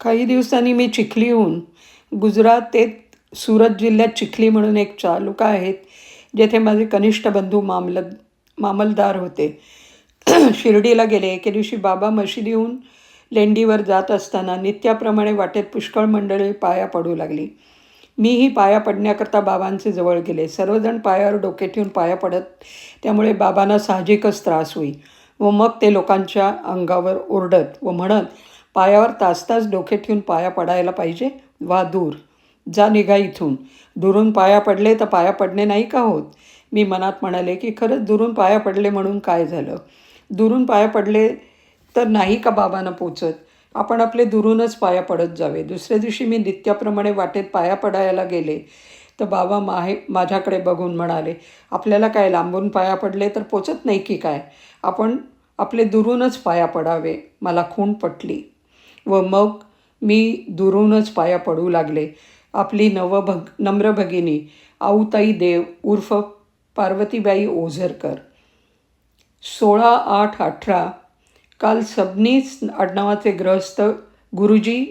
काही दिवसांनी मी चिखलीहून गुजरात ते सुरत जिल्ह्यात चिखली म्हणून एक तालुका आहेत, जेथे माझे कनिष्ठ बंधू मामलदार होते. शिर्डीला गेले. एके दिवशी बाबा मशिदीहून लेंडीवर जात असताना नित्याप्रमाणे वाटेत पुष्कळ मंडळी पाया पडू लागली. मीही पाया पडण्याकरता बाबांचे जवळ गेले. सर्वजण पायावर डोके ठेवून पाया पडत, त्यामुळे बाबांना साहजिकच त्रास होई व मग ते लोकांच्या अंगावर ओरडत व म्हणत, पायावर तास तास डोके ठेवून पाया पडायला पाहिजे? वा दूर, जा निघा इथून. दुरून पाया पडले तर पाया पडणे नाही का होत? मी मनात म्हणाले की खरंच दुरून पाया पडले म्हणून काय झालं? दुरून पाया पडले तर नाही का बाबांना पोचत? आपण आपले दुरूनच पाया पडत जावे. दुसऱ्या दिवशी मी नित्याप्रमाणे वाटेत पाया पडायला गेले तर बाबा माझ्याकडे बघून म्हणाले, आपल्याला काय लांबून पाया पडले तर पोचत नाही की काय? आपण आपले दुरूनच पाया पडावे. मला खूण पटली व मग मी दुरूनच पाया पडू लागले. आपली नम्र भगिनी आऊताई देव उर्फ पार्वतीबाई ओझरकर. 16/8/18 काल सबनीस आडनावाचे ग्रहस्थ गुरुजी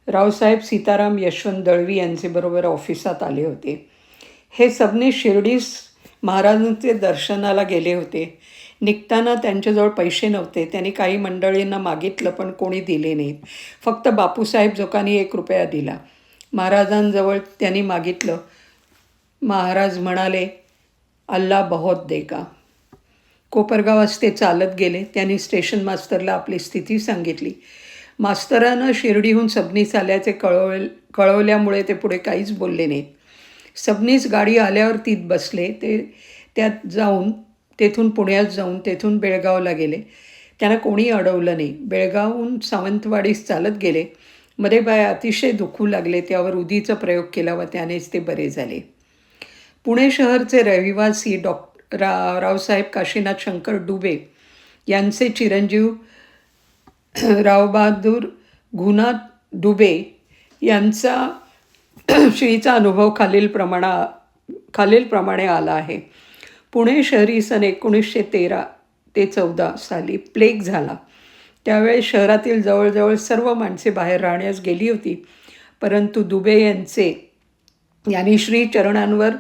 रावसाहेब सीताराम यशवंत दळवी यांचेबरोबर ऑफिसात आले होते. हे सबनीस शिर्डीस महाराजांचे दर्शनाला गेले होते. निघताना त्यांच्याजवळ पैसे नव्हते. त्यांनी काही मंडळींना मागितलं पण कोणी दिले नाहीत. फक्त बापूसाहेब जोकांनी 1 रुपया दिला. महाराजांजवळ त्यांनी मागितलं. महाराज म्हणाले, अल्ला बहुत देगा. कोपरगावास ते चालत गेले. त्यांनी स्टेशन मास्तरला आपली स्थिती सांगितली. मास्तरानं शिर्डीहून सबनीस आल्याचे कळवल्यामुळे ते पुढे काहीच बोलले नाहीत. सबनीस गाडी आल्यावर तीत बसले. तेथून पुण्यात जाऊन तेथून बेळगावला गेले. त्यांना कोणी अडवलं नाही. बेळगावहून सावंतवाडीस चालत गेले. मध्ये बाय अतिशय दुखू लागले. त्यावर उदीचा प्रयोग केला व त्यानेच ते बरे झाले. पुणे शहरचे रहिवासी रावसाहेब काशीनाथ शंकर डुबे यांचे चिरंजीव रावबहादूर घुनाथ डुबे यांचा श्रीचा अनुभव खालीलप्रमाणे आला आहे. पुणे शहरी सन 1913 ते 14 साली प्लेग झाला. त्यावेळेस शहरातील जवळजवळ सर्व माणसे बाहेर राहण्यास गेली होती. परंतु दुबे यांनी श्री चरणांवर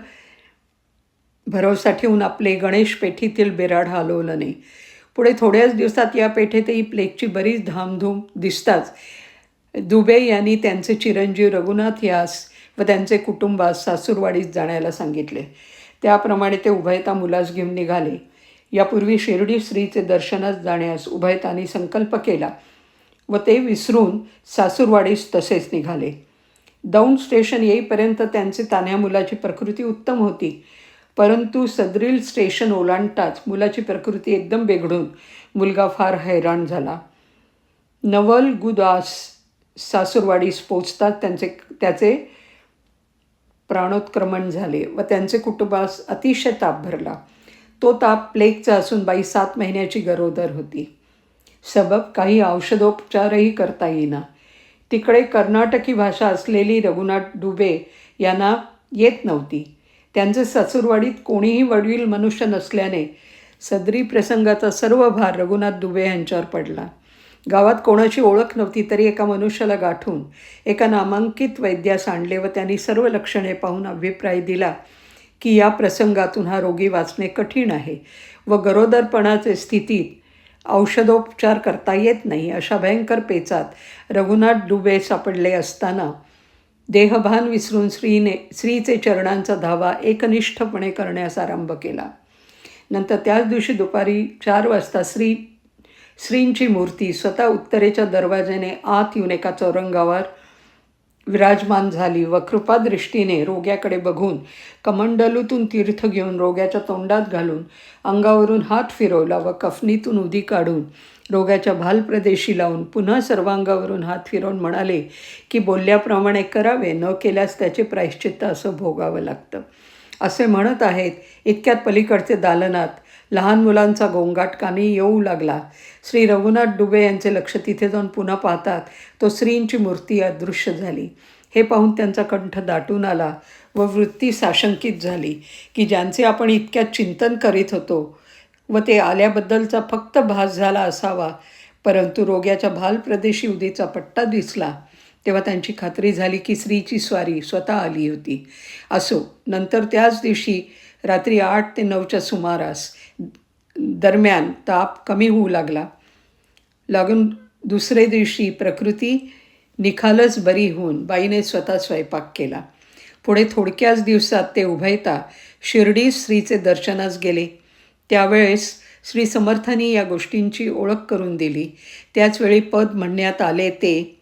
भरोसा ठेवून आपले गणेश पेठीतील बिराड हलवलं नाही. पुढे थोड्याच दिवसात या पेठेतही प्लेगची बरीच धामधूम दिसताच दुबे यांनी त्यांचे चिरंजीव रघुनाथ यास व त्यांचे कुटुंबास सासूरवाडीस जाण्याला सांगितले. त्याप्रमाणे ते उभयता मुलास घेऊन निघाले. यापूर्वी शिर्डी श्रीचे दर्शनास जाण्यास उभयतांनी संकल्प केला व ते विसरून सासूरवाडीस तसेच निघाले. दौंड स्टेशन येईपर्यंत त्यांचे तान्ह्या मुलाची प्रकृती उत्तम होती. परंतु सदरील स्टेशन ओलांडताच मुलाची प्रकृती एकदम बिघडून मुलगा फार हैराण झाला. नवलगुदास सासूरवाडीस पोचताच त्याचे प्राणोत्क्रमण झाले व त्यांचे कुटुंबास अतिशय ताप भरला. तो ताप प्लेगचा असून बाई 7 महिन्याची गरोदर होती. सबब काही औषधोपचारही करता येईना. तिकडे कर्नाटकी भाषा असलेली रघुनाथ डुबे यांना येत नव्हती. त्यांचे सासूरवाडीत कोणीही वडील मनुष्य नसल्याने सदरी प्रसंगाचा सर्व भार रघुनाथ डुबे यांच्यावर पडला. गावात कोणाची ओळख नव्हती तरी एका मनुष्याला गाठून एका नामांकित वैद्यास आणले व त्यांनी सर्व लक्षणे पाहून अभिप्राय दिला की या प्रसंगातून हा रोगी वाचणे कठीण आहे व गरोदरपणाच्या स्थितीत औषधोपचार करता येत नाही. अशा भयंकर पेचात रघुनाथ डुबे सापडले असताना देहभान विसरून श्रीचे चरणांचा धावा एकनिष्ठपणे करण्यास आरंभ केला. नंतर त्याच दिवशी दुपारी 4 वाजता श्रींची मूर्ती स्वतः उत्तरेच्या दरवाजाने आत येऊन एका चौरंगावर विराजमान झाली व कृपादृष्टीने रोग्याकडे बघून कमंडलूतून तीर्थ घेऊन रोग्याच्या तोंडात घालून अंगावरून हात फिरवला व कफनीतून उदी काढून रोग्याच्या भालप्रदेशी लावून पुन्हा सर्वांगावरून हात फिरवून म्हणाले की बोलल्याप्रमाणे करावे, न केल्यास त्याचे प्रायश्चित्त असं भोगावं लागतं. असे म्हणत आहेत इतक्यात पलीकडचे दालनात लहान मुलांचा गोंगाट कानी येऊ लागला. श्री रघुनाथ डुबे यांचे लक्ष तिथे जाऊन पुन्हा पाहतात तो श्रींची मूर्ती अदृश्य झाली. हे पाहून त्यांचा कंठ दाटून आला व वृत्ती साशंकित झाली की ज्यांचे आपण इतक्यात चिंतन करीत होतो व ते आल्याबद्दलचा फक्त भास झाला असावा, परंतु रोग्याच्या भालप्रदेशी उदीचा पट्टा दिसला तेव्हा त्यांची खात्री झाली की स्त्रीची स्वारी स्वतः आली होती. असो, नंतर त्याच दिवशी रात्री 8 ते 9च्या सुमारास दरम्यान ताप कमी होऊ लागून दुसरे दिवशी प्रकृती निखालस बरी होऊन बाईने स्वतः स्वयंपाक केला. पुढे थोडक्याच दिवसात ते उभयता शिर्डी श्रीचे दर्शनास गेले. त्यावेळेस श्री समर्थांनी या गोष्टींची ओळख करून दिली. त्याचवेळी पद म्हणण्यात आले ते,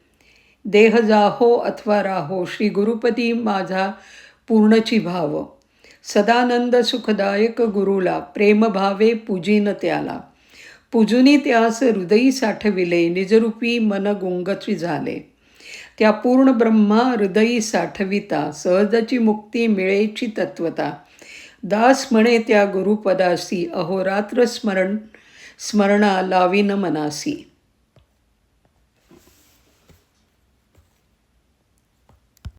देह जाहो अथवा राहो श्री गुरुपदी माझा पूर्णची भाव, सदानंद सुखदायक गुरुला प्रेम भावे पूजिन त्याला, पूजुनी त्यास हृदयी साठविले निजरूपी मन गुंगची झाले, त्या पूर्ण ब्रह्मा हृदयी साठविता सहजची मुक्ती मिळेची तत्वता, दास म्हणे त्या गुरुपदासी अहोरात्र स्मरणा लावीन मनासी.